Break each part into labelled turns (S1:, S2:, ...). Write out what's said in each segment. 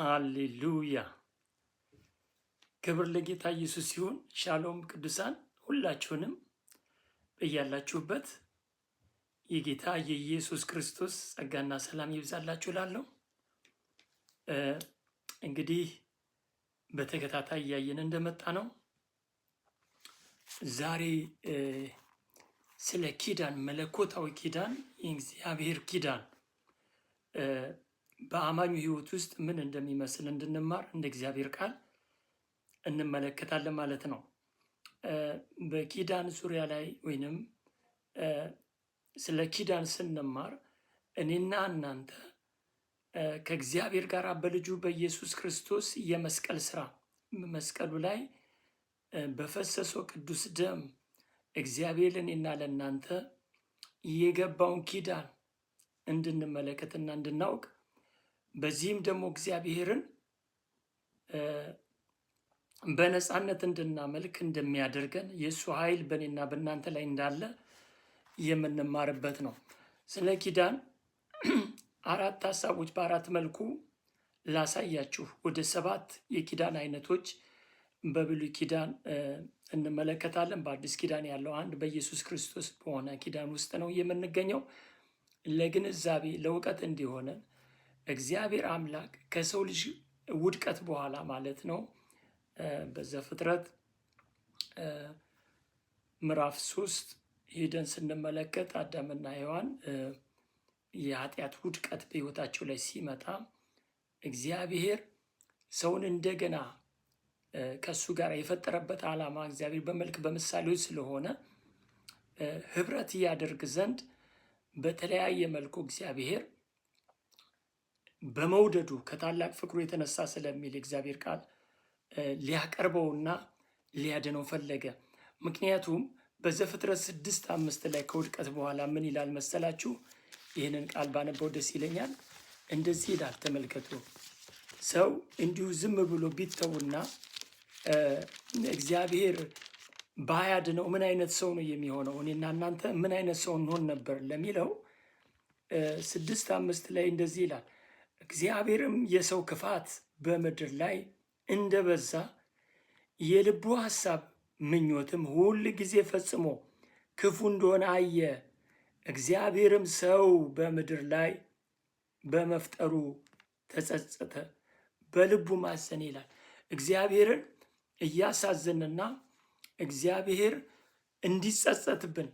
S1: ሃሌሉያ! ክብር ለጌታ ኢየሱስ ሲሆን፣ ሻሎም ቅዱሳን ሁላችሁንም በያላችሁበት የጌታ የኢየሱስ ክርስቶስ ጸጋና ሰላም ይብዛላችሁ እላለሁ። እንግዲህ በተከታታይ እያየን እንደመጣ ነው። ዛሬ ስለ ኪዳን፣ መለኮታዊ ኪዳን፣ የእግዚአብሔር ኪዳን በአማኙ ሕይወት ውስጥ ምን እንደሚመስል እንድንማር እንደ እግዚአብሔር ቃል እንመለከታለን ማለት ነው። በኪዳን ዙሪያ ላይ ወይንም ስለ ኪዳን ስንማር እኔና እናንተ ከእግዚአብሔር ጋር በልጁ በኢየሱስ ክርስቶስ የመስቀል ስራ መስቀሉ ላይ በፈሰሰው ቅዱስ ደም እግዚአብሔር ለእኔና ለእናንተ የገባውን ኪዳን እንድንመለከትና እንድናውቅ በዚህም ደግሞ እግዚአብሔርን በነፃነት እንድናመልክ እንደሚያደርገን የእሱ ኃይል በእኔና በእናንተ ላይ እንዳለ የምንማርበት ነው። ስለ ኪዳን አራት ሀሳቦች በአራት መልኩ ላሳያችሁ። ወደ 7 የኪዳን አይነቶች በብሉይ ኪዳን እንመለከታለን። በአዲስ ኪዳን ያለው አንድ በኢየሱስ ክርስቶስ በሆነ ኪዳን ውስጥ ነው የምንገኘው። ለግንዛቤ ለእውቀት እንዲሆነ እግዚአብሔር አምላክ ከሰው ልጅ ውድቀት በኋላ ማለት ነው በዘፍጥረት ምዕራፍ 3 ሄደን ስንመለከት አዳምና ሔዋን የኃጢአት ውድቀት በሕይወታቸው ላይ ሲመጣ እግዚአብሔር ሰውን እንደገና ከእሱ ጋር የፈጠረበት ዓላማ እግዚአብሔር በመልክ በምሳሌው ስለሆነ ህብረት ያደርግ ዘንድ በተለያየ መልኩ እግዚአብሔር በመውደዱ ከታላቅ ፍቅሩ የተነሳ ስለሚል እግዚአብሔር ቃል ሊያቀርበውና ሊያድነው ፈለገ። ምክንያቱም በዘፍጥረት 6:5 ላይ ከውድቀት በኋላ ምን ይላል መሰላችሁ? ይህንን ቃል ባነበው ደስ ይለኛል። እንደዚህ ይላል፣ ተመልከቱ። ሰው እንዲሁ ዝም ብሎ ቢተውና እግዚአብሔር ባያድነው ምን አይነት ሰው ነው የሚሆነው? እኔና እናንተ ምን አይነት ሰው እንሆን ነበር ለሚለው 6:5 ላይ እንደዚህ ይላል፣ እግዚአብሔርም የሰው ክፋት በምድር ላይ እንደበዛ የልቡ ሐሳብ ምኞትም ሁል ጊዜ ፈጽሞ ክፉ እንደሆነ አየ። እግዚአብሔርም ሰው በምድር ላይ በመፍጠሩ ተጸጸተ፣ በልቡ ማዘነ ይላል። እግዚአብሔርን እያሳዘንና እግዚአብሔር እንዲጸጸትብን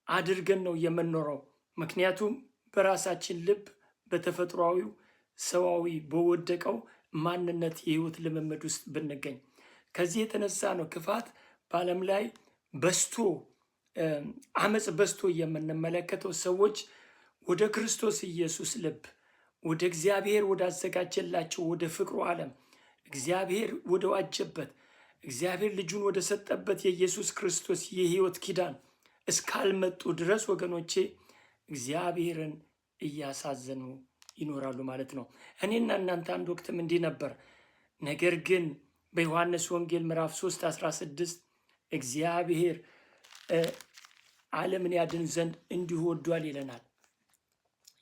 S1: አድርገን ነው የምንኖረው። ምክንያቱም በራሳችን ልብ በተፈጥሯዊው ሰዋዊ በወደቀው ማንነት የህይወት ልምምድ ውስጥ ብንገኝ ከዚህ የተነሳ ነው ክፋት በዓለም ላይ በስቶ አመፅ በስቶ የምንመለከተው። ሰዎች ወደ ክርስቶስ ኢየሱስ ልብ ወደ እግዚአብሔር ወዳዘጋጀላቸው ወደ ፍቅሩ ዓለም እግዚአብሔር ወደ ዋጀበት እግዚአብሔር ልጁን ወደ ሰጠበት የኢየሱስ ክርስቶስ የህይወት ኪዳን እስካልመጡ ድረስ ወገኖቼ እግዚአብሔርን እያሳዘኑ ይኖራሉ ማለት ነው። እኔና እናንተ አንድ ወቅትም እንዲህ ነበር። ነገር ግን በዮሐንስ ወንጌል ምዕራፍ 3:16 እግዚአብሔር ዓለምን ያድን ዘንድ እንዲሁ ወዷል ይለናል።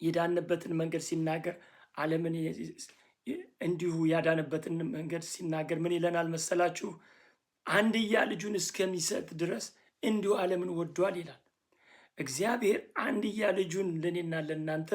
S1: የዳነበትን መንገድ ሲናገር ዓለምን እንዲሁ ያዳነበትን መንገድ ሲናገር ምን ይለናል መሰላችሁ? አንድያ ልጁን እስከሚሰጥ ድረስ እንዲሁ ዓለምን ወዷል ይላል። እግዚአብሔር አንድያ ልጁን ለእኔና ለእናንተ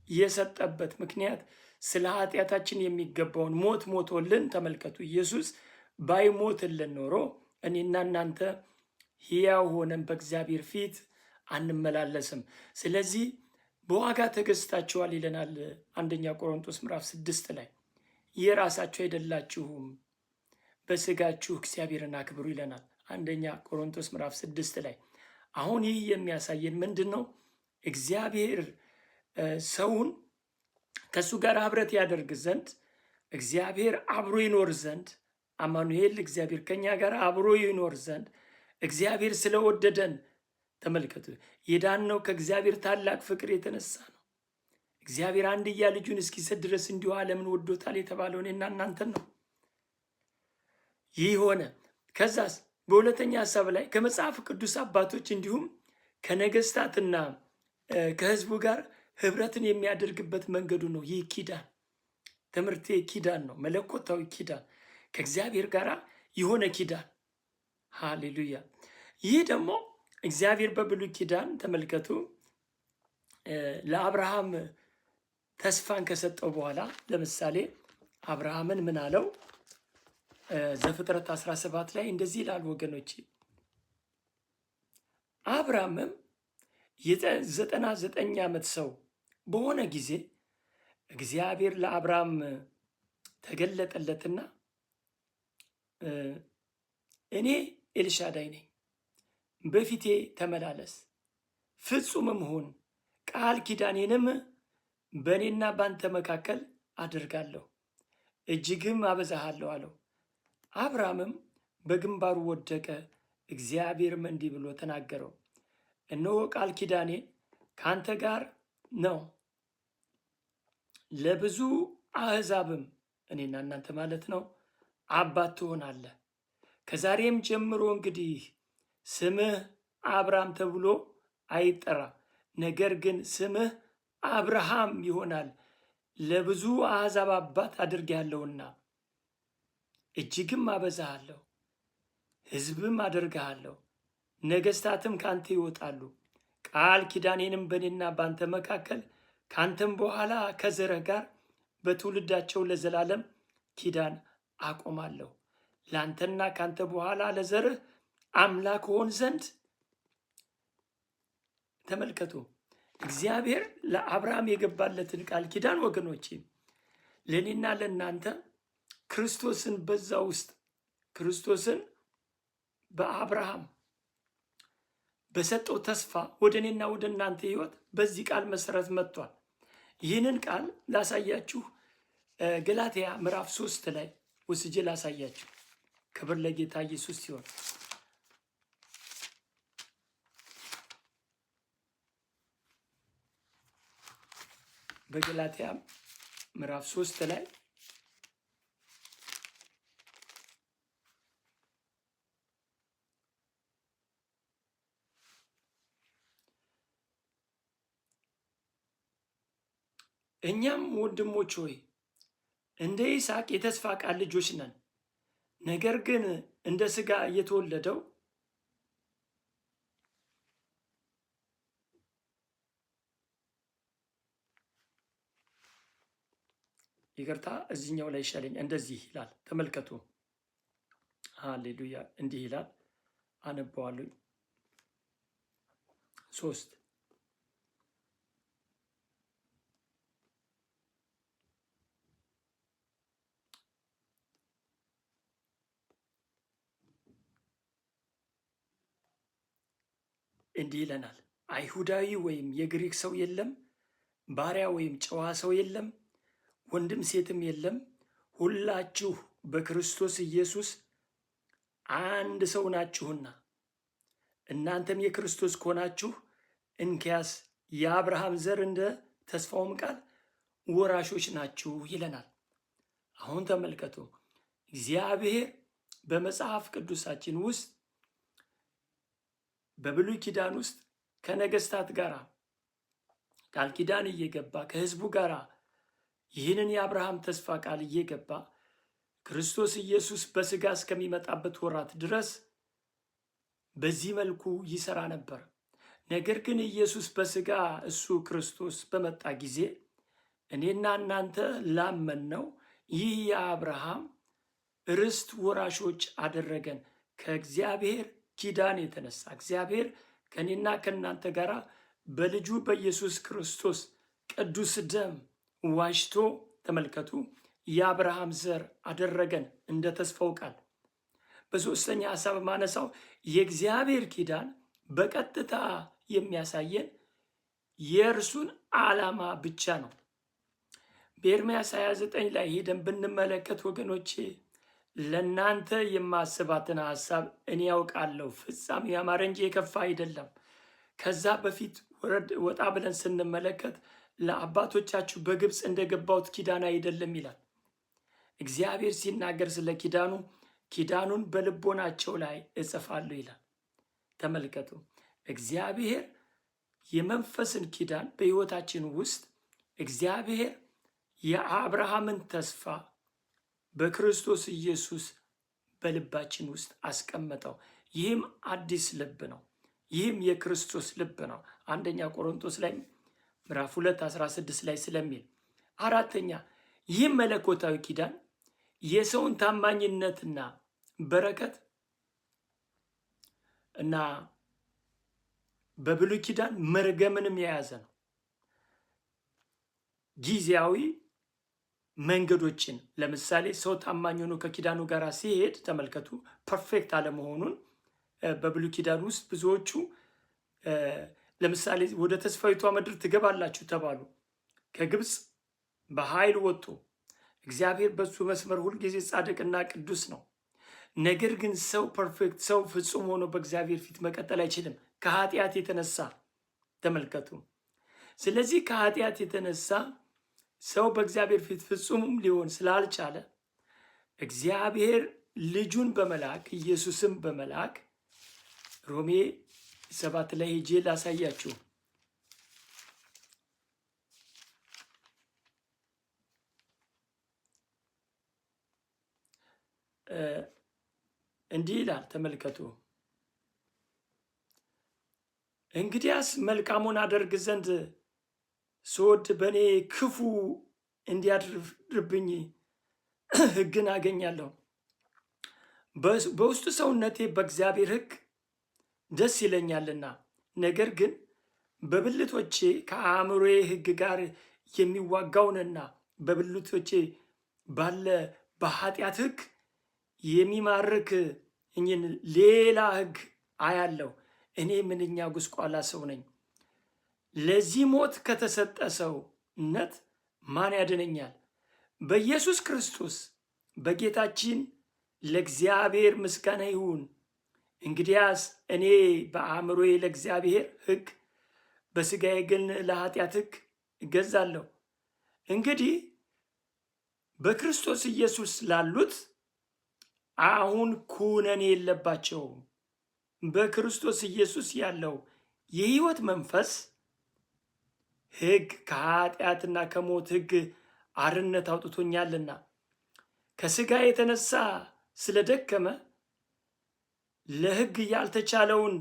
S1: የሰጠበት ምክንያት ስለ ኃጢአታችን የሚገባውን ሞት ሞቶልን። ተመልከቱ፣ ኢየሱስ ባይሞትልን ኖሮ እኔና እናንተ ሕያው ሆነን በእግዚአብሔር ፊት አንመላለስም። ስለዚህ በዋጋ ተገዝታችኋል ይለናል አንደኛ ቆሮንቶስ ምዕራፍ 6 ላይ። የራሳችሁ አይደላችሁም፣ በስጋችሁ እግዚአብሔርን አክብሩ ይለናል አንደኛ ቆሮንቶስ ምዕራፍ 6 ላይ። አሁን ይህ የሚያሳየን ምንድን ነው? እግዚአብሔር ሰውን ከእሱ ጋር ህብረት ያደርግ ዘንድ እግዚአብሔር አብሮ ይኖር ዘንድ አማኑኤል እግዚአብሔር ከኛ ጋር አብሮ ይኖር ዘንድ እግዚአብሔር ስለወደደን ተመልከቱ፣ የዳነው ከእግዚአብሔር ታላቅ ፍቅር የተነሳ ነው። እግዚአብሔር አንድያ ልጁን እስኪሰጥ ድረስ እንዲሁ ዓለምን ወዶታል የተባለው እኔና እናንተን ነው። ይህ ሆነ። ከዛስ በሁለተኛ ሀሳብ ላይ ከመጽሐፍ ቅዱስ አባቶች እንዲሁም ከነገስታትና ከህዝቡ ጋር ህብረትን የሚያደርግበት መንገዱ ነው ይህ ኪዳን። ትምህርቴ ኪዳን ነው፣ መለኮታዊ ኪዳን ከእግዚአብሔር ጋር የሆነ ኪዳን። ሃሌሉያ። ይህ ደግሞ እግዚአብሔር በብሉይ ኪዳን ተመልከቱ ለአብርሃም ተስፋን ከሰጠው በኋላ ለምሳሌ አብርሃምን ምን አለው? ዘፍጥረት 17 ላይ እንደዚህ ይላል ወገኖች። አብርሃምም 99 ዓመት ሰው በሆነ ጊዜ እግዚአብሔር ለአብርሃም ተገለጠለትና እኔ ኤልሻዳይ ነኝ፣ በፊቴ ተመላለስ፣ ፍጹምም ሁን፣ ቃል ኪዳኔንም በእኔና ባንተ መካከል አድርጋለሁ፣ እጅግም አበዛሃለሁ አለው። አብርሃምም በግንባሩ ወደቀ። እግዚአብሔርም እንዲህ ብሎ ተናገረው፣ እነሆ ቃል ኪዳኔ ከአንተ ጋር ነው፣ ለብዙ አሕዛብም እኔና እናንተ ማለት ነው አባት ትሆናለህ። ከዛሬም ጀምሮ እንግዲህ ስምህ አብርሃም ተብሎ አይጠራም፣ ነገር ግን ስምህ አብርሃም ይሆናል፣ ለብዙ አሕዛብ አባት አድርጌሃለሁና እጅግም አበዛሃለሁ፣ ሕዝብም አደርግሃለሁ፣ ነገሥታትም ካንተ ይወጣሉ። ቃል ኪዳኔንም በእኔና ባንተ መካከል ካንተም በኋላ ከዘርህ ጋር በትውልዳቸው ለዘላለም ኪዳን አቆማለሁ። ለአንተና ካንተ በኋላ ለዘርህ አምላክ ሆን ዘንድ። ተመልከቱ እግዚአብሔር ለአብርሃም የገባለትን ቃል ኪዳን ወገኖቼ ለእኔና ለእናንተ ክርስቶስን በዛ ውስጥ ክርስቶስን በአብርሃም በሰጠው ተስፋ ወደ እኔና ወደ እናንተ ሕይወት በዚህ ቃል መሰረት መጥቷል። ይህንን ቃል ላሳያችሁ ገላትያ ምዕራፍ 3 ላይ ወስጄ ላሳያችሁ። ክብር ለጌታ ኢየሱስ ሲሆን በገላትያ ምዕራፍ 3 ላይ እኛም ወንድሞች ሆይ እንደ ይስሐቅ የተስፋ ቃል ልጆች ነን። ነገር ግን እንደ ሥጋ እየተወለደው ይቅርታ፣ እዚህኛው ላይ ይሻለኝ። እንደዚህ ይላል፣ ተመልከቱ። ሃሌሉያ። እንዲህ ይላል፣ አነባዋለሁ። 3 እንዲህ ይለናል፣ አይሁዳዊ ወይም የግሪክ ሰው የለም፣ ባሪያ ወይም ጨዋ ሰው የለም፣ ወንድም ሴትም የለም፣ ሁላችሁ በክርስቶስ ኢየሱስ አንድ ሰው ናችሁና፣ እናንተም የክርስቶስ ከሆናችሁ እንኪያስ የአብርሃም ዘር እንደ ተስፋውም ቃል ወራሾች ናችሁ ይለናል። አሁን ተመልከቱ፣ እግዚአብሔር በመጽሐፍ ቅዱሳችን ውስጥ በብሉይ ኪዳን ውስጥ ከነገስታት ጋር ቃል ኪዳን እየገባ ከህዝቡ ጋር ይህንን የአብርሃም ተስፋ ቃል እየገባ ክርስቶስ ኢየሱስ በስጋ እስከሚመጣበት ወራት ድረስ በዚህ መልኩ ይሰራ ነበር። ነገር ግን ኢየሱስ በስጋ እሱ ክርስቶስ በመጣ ጊዜ እኔና እናንተ ላመንነው ይህ የአብርሃም ርስት ወራሾች አደረገን። ከእግዚአብሔር ኪዳን የተነሳ እግዚአብሔር ከኔና ከእናንተ ጋር በልጁ በኢየሱስ ክርስቶስ ቅዱስ ደም ዋጅቶ ተመልከቱ የአብርሃም ዘር አደረገን እንደ ተስፋው ቃል። በሶስተኛ ሐሳብ ማነሳው የእግዚአብሔር ኪዳን በቀጥታ የሚያሳየን የእርሱን ዓላማ ብቻ ነው። በኤርምያስ 29 ላይ ሄደን ብንመለከት ወገኖቼ ለእናንተ የማስባትን ሐሳብ እኔ ያውቃለሁ፣ ፍጻሜ ያማረ እንጂ የከፋ አይደለም። ከዛ በፊት ወጣ ብለን ስንመለከት ለአባቶቻችሁ በግብፅ እንደገባሁት ኪዳን አይደለም ይላል። እግዚአብሔር ሲናገር ስለ ኪዳኑን በልቦናቸው ላይ እጽፋለሁ ይላል። ተመልከቱ፣ እግዚአብሔር የመንፈስን ኪዳን በሕይወታችን ውስጥ እግዚአብሔር የአብርሃምን ተስፋ በክርስቶስ ኢየሱስ በልባችን ውስጥ አስቀመጠው። ይህም አዲስ ልብ ነው። ይህም የክርስቶስ ልብ ነው። አንደኛ ቆሮንቶስ ላይ ምዕራፍ 2:16 ላይ ስለሚል። አራተኛ ይህም መለኮታዊ ኪዳን የሰውን ታማኝነትና በረከት እና በብሉይ ኪዳን መርገምንም የያዘ ነው። ጊዜያዊ መንገዶችን ለምሳሌ ሰው ታማኝ ሆኖ ከኪዳኑ ጋር ሲሄድ ተመልከቱ፣ ፐርፌክት አለመሆኑን በብሉይ ኪዳን ውስጥ ብዙዎቹ ለምሳሌ ወደ ተስፋይቷ ምድር ትገባላችሁ ተባሉ። ከግብፅ በኃይል ወጡ። እግዚአብሔር በሱ መስመር ሁልጊዜ ጻድቅና ቅዱስ ነው። ነገር ግን ሰው ፐርፌክት ሰው ፍጹም ሆኖ በእግዚአብሔር ፊት መቀጠል አይችልም ከኃጢአት የተነሳ ተመልከቱ። ስለዚህ ከኃጢአት የተነሳ ሰው በእግዚአብሔር ፊት ፍጹም ሊሆን ስላልቻለ እግዚአብሔር ልጁን በመላክ ኢየሱስም በመላክ ሮሜ 7 ላይ ሄጄ ላሳያችሁ። እንዲህ ይላል ተመልከቱ። እንግዲያስ መልካሙን አደርግ ዘንድ ስወድ በእኔ ክፉ እንዲያድርብኝ ሕግን አገኛለሁ። በውስጡ ሰውነቴ በእግዚአብሔር ሕግ ደስ ይለኛልና፣ ነገር ግን በብልቶቼ ከአእምሮዬ ሕግ ጋር የሚዋጋውንና በብልቶቼ ባለ በኃጢአት ሕግ የሚማርክ እኝን ሌላ ሕግ አያለሁ። እኔ ምንኛ ጉስቋላ ሰው ነኝ! ለዚህ ሞት ከተሰጠ ሰውነት ማን ያድነኛል? በኢየሱስ ክርስቶስ በጌታችን ለእግዚአብሔር ምስጋና ይሁን። እንግዲያስ እኔ በአእምሮዬ ለእግዚአብሔር ሕግ፣ በሥጋዬ ግን ለኃጢአት ሕግ እገዛለሁ። እንግዲህ በክርስቶስ ኢየሱስ ላሉት አሁን ኩነኔ የለባቸውም። በክርስቶስ ኢየሱስ ያለው የሕይወት መንፈስ ሕግ ከኃጢአትና ከሞት ሕግ አርነት አውጥቶኛልና ከሥጋ የተነሳ ስለደከመ ለሕግ ያልተቻለውን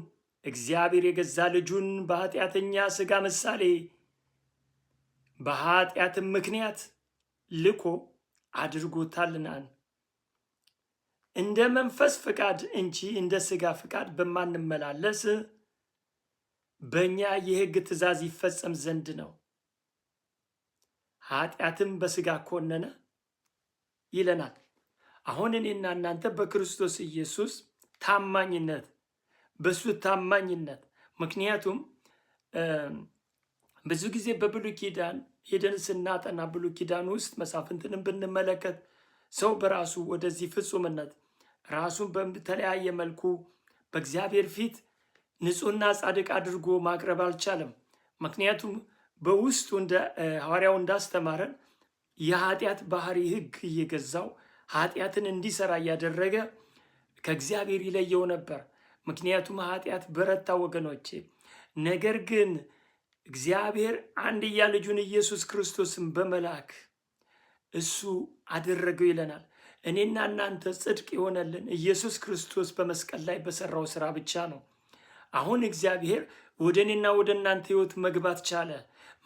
S1: እግዚአብሔር የገዛ ልጁን በኃጢአተኛ ሥጋ ምሳሌ በኃጢአትም ምክንያት ልኮ አድርጎታልናል። እንደ መንፈስ ፍቃድ እንጂ እንደ ሥጋ ፍቃድ በማንመላለስ በእኛ የሕግ ትእዛዝ ይፈጸም ዘንድ ነው። ኃጢአትም በሥጋ ኮነነ ይለናል። አሁን እኔና እናንተ በክርስቶስ ኢየሱስ ታማኝነት በሱ ታማኝነት ምክንያቱም ብዙ ጊዜ በብሉይ ኪዳን ሄደን ስናጠና ብሉይ ኪዳን ውስጥ መሳፍንትንም ብንመለከት ሰው በራሱ ወደዚህ ፍጹምነት ራሱን በተለያየ መልኩ በእግዚአብሔር ፊት ንጹሕና ጻድቅ አድርጎ ማቅረብ አልቻለም። ምክንያቱም በውስጡ ሐዋርያው እንዳስተማረን የኃጢአት ባህሪ ሕግ እየገዛው ኃጢአትን እንዲሰራ እያደረገ ከእግዚአብሔር ይለየው ነበር። ምክንያቱም ኃጢአት በረታ ወገኖቼ። ነገር ግን እግዚአብሔር አንድያ ልጁን ኢየሱስ ክርስቶስን በመላክ እሱ አደረገው ይለናል። እኔና እናንተ ጽድቅ የሆነልን ኢየሱስ ክርስቶስ በመስቀል ላይ በሰራው ስራ ብቻ ነው። አሁን እግዚአብሔር ወደ እኔና ወደ እናንተ ሕይወት መግባት ቻለ።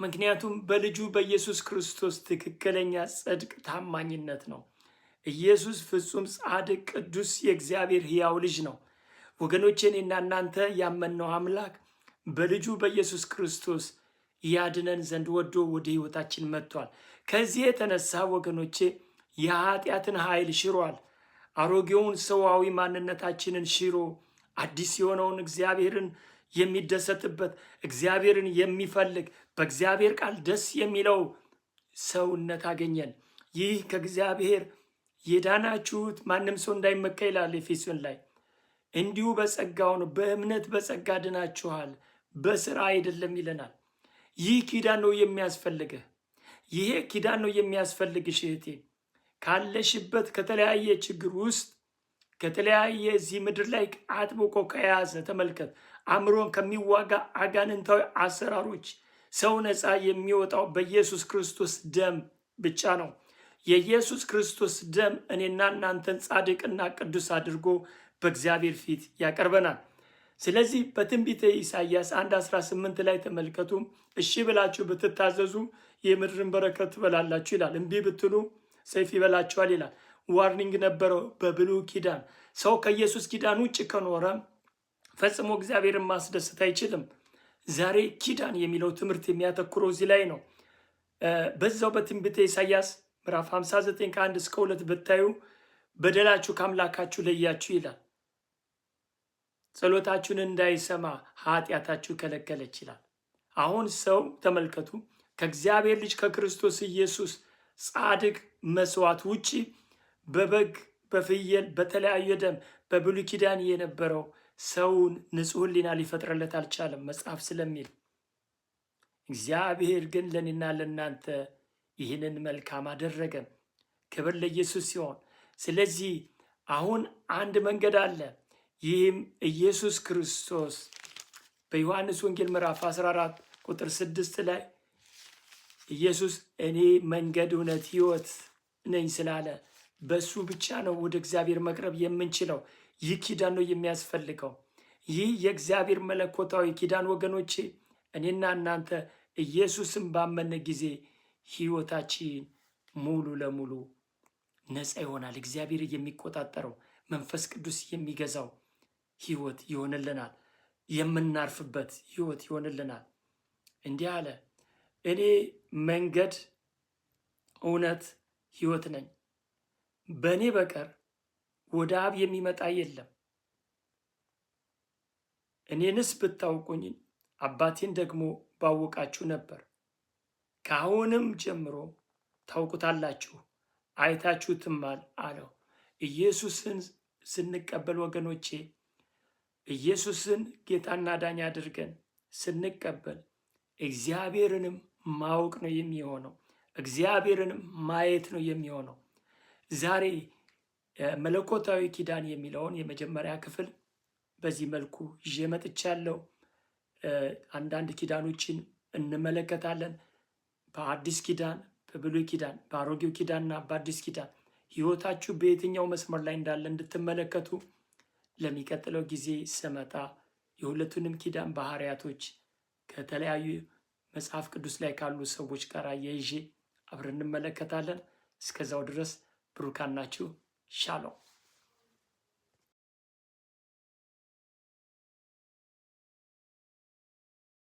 S1: ምክንያቱም በልጁ በኢየሱስ ክርስቶስ ትክክለኛ ጽድቅ ታማኝነት ነው። ኢየሱስ ፍጹም ጻድቅ፣ ቅዱስ የእግዚአብሔር ሕያው ልጅ ነው። ወገኖቼ እኔና እናንተ ያመንነው አምላክ በልጁ በኢየሱስ ክርስቶስ ያድነን ዘንድ ወዶ ወደ ሕይወታችን መጥቷል። ከዚህ የተነሳ ወገኖቼ የኃጢአትን ኃይል ሽሯል። አሮጌውን ሰዋዊ ማንነታችንን ሽሮ አዲስ የሆነውን እግዚአብሔርን የሚደሰትበት እግዚአብሔርን የሚፈልግ በእግዚአብሔር ቃል ደስ የሚለው ሰውነት አገኘን። ይህ ከእግዚአብሔር የዳናችሁት ማንም ሰው እንዳይመካ ይላል ኤፌሶን ላይ። እንዲሁ በጸጋው ነው፣ በእምነት በጸጋ ድናችኋል፣ በስራ አይደለም ይለናል። ይህ ኪዳን ነው የሚያስፈልግህ። ይሄ ኪዳን ነው የሚያስፈልግሽ እህቴ። ካለሽበት ከተለያየ ችግር ውስጥ ከተለያየ እዚህ ምድር ላይ አጥብቆ ከያዘ ተመልከት፣ አእምሮን ከሚዋጋ አጋንንታዊ አሰራሮች ሰው ነፃ የሚወጣው በኢየሱስ ክርስቶስ ደም ብቻ ነው። የኢየሱስ ክርስቶስ ደም እኔና እናንተን ጻድቅና ቅዱስ አድርጎ በእግዚአብሔር ፊት ያቀርበናል። ስለዚህ በትንቢተ ኢሳይያስ 1:18 ላይ ተመልከቱ። እሺ ብላችሁ ብትታዘዙ የምድርን በረከት ትበላላችሁ ይላል። እምቢ ብትሉ ሰይፍ ይበላችኋል ይላል። ዋርኒንግ ነበረው በብሉይ ኪዳን። ሰው ከኢየሱስ ኪዳን ውጭ ከኖረ ፈጽሞ እግዚአብሔርን ማስደሰት አይችልም። ዛሬ ኪዳን የሚለው ትምህርት የሚያተኩረው እዚህ ላይ ነው። በዛው በትንቢተ ኢሳይያስ ምዕራፍ 59 ከ1 እስከ 2 ብታዩ በደላችሁ ከአምላካችሁ ለያችሁ ይላል። ጸሎታችሁን እንዳይሰማ ኃጢአታችሁ ከለከለች ይላል። አሁን ሰው ተመልከቱ፣ ከእግዚአብሔር ልጅ ከክርስቶስ ኢየሱስ ጻድቅ መስዋዕት ውጪ በበግ በፍየል በተለያየ ደም በብሉይ ኪዳን የነበረው ሰውን ንጹሕ ሕሊና ሊፈጥርለት አልቻለም መጽሐፍ ስለሚል። እግዚአብሔር ግን ለእኔና ለእናንተ ይህንን መልካም አደረገ። ክብር ለኢየሱስ ሲሆን፣ ስለዚህ አሁን አንድ መንገድ አለ። ይህም ኢየሱስ ክርስቶስ በዮሐንስ ወንጌል ምዕራፍ 14 ቁጥር 6 ላይ ኢየሱስ እኔ መንገድ፣ እውነት፣ ሕይወት ነኝ ስላለ በሱ ብቻ ነው ወደ እግዚአብሔር መቅረብ የምንችለው። ይህ ኪዳን ነው የሚያስፈልገው። ይህ የእግዚአብሔር መለኮታዊ ኪዳን ወገኖቼ፣ እኔና እናንተ ኢየሱስን ባመነ ጊዜ ሕይወታችን ሙሉ ለሙሉ ነፃ ይሆናል። እግዚአብሔር የሚቆጣጠረው መንፈስ ቅዱስ የሚገዛው ሕይወት ይሆንልናል። የምናርፍበት ሕይወት ይሆንልናል። እንዲህ አለ፣ እኔ መንገድ፣ እውነት፣ ሕይወት ነኝ። በእኔ በቀር ወደ አብ የሚመጣ የለም። እኔንስ ብታውቁኝ አባቴን ደግሞ ባወቃችሁ ነበር። ከአሁንም ጀምሮ ታውቁታላችሁ፣ አይታችሁትማል አለው። ኢየሱስን ስንቀበል ወገኖቼ፣ ኢየሱስን ጌታና ዳኛ አድርገን ስንቀበል እግዚአብሔርንም ማወቅ ነው የሚሆነው። እግዚአብሔርንም ማየት ነው የሚሆነው። ዛሬ መለኮታዊ ኪዳን የሚለውን የመጀመሪያ ክፍል በዚህ መልኩ ይዤ መጥቻለሁ። አንዳንድ ኪዳኖችን እንመለከታለን። በአዲስ ኪዳን፣ በብሉይ ኪዳን፣ በአሮጌው ኪዳንና በአዲስ ኪዳን ሕይወታችሁ በየትኛው መስመር ላይ እንዳለ እንድትመለከቱ ለሚቀጥለው ጊዜ ስመጣ የሁለቱንም ኪዳን ባህሪያቶች ከተለያዩ መጽሐፍ ቅዱስ ላይ ካሉ ሰዎች ጋር አያይዤ አብረን እንመለከታለን። እስከዛው ድረስ ብሩካን ናችሁ። ሻሎም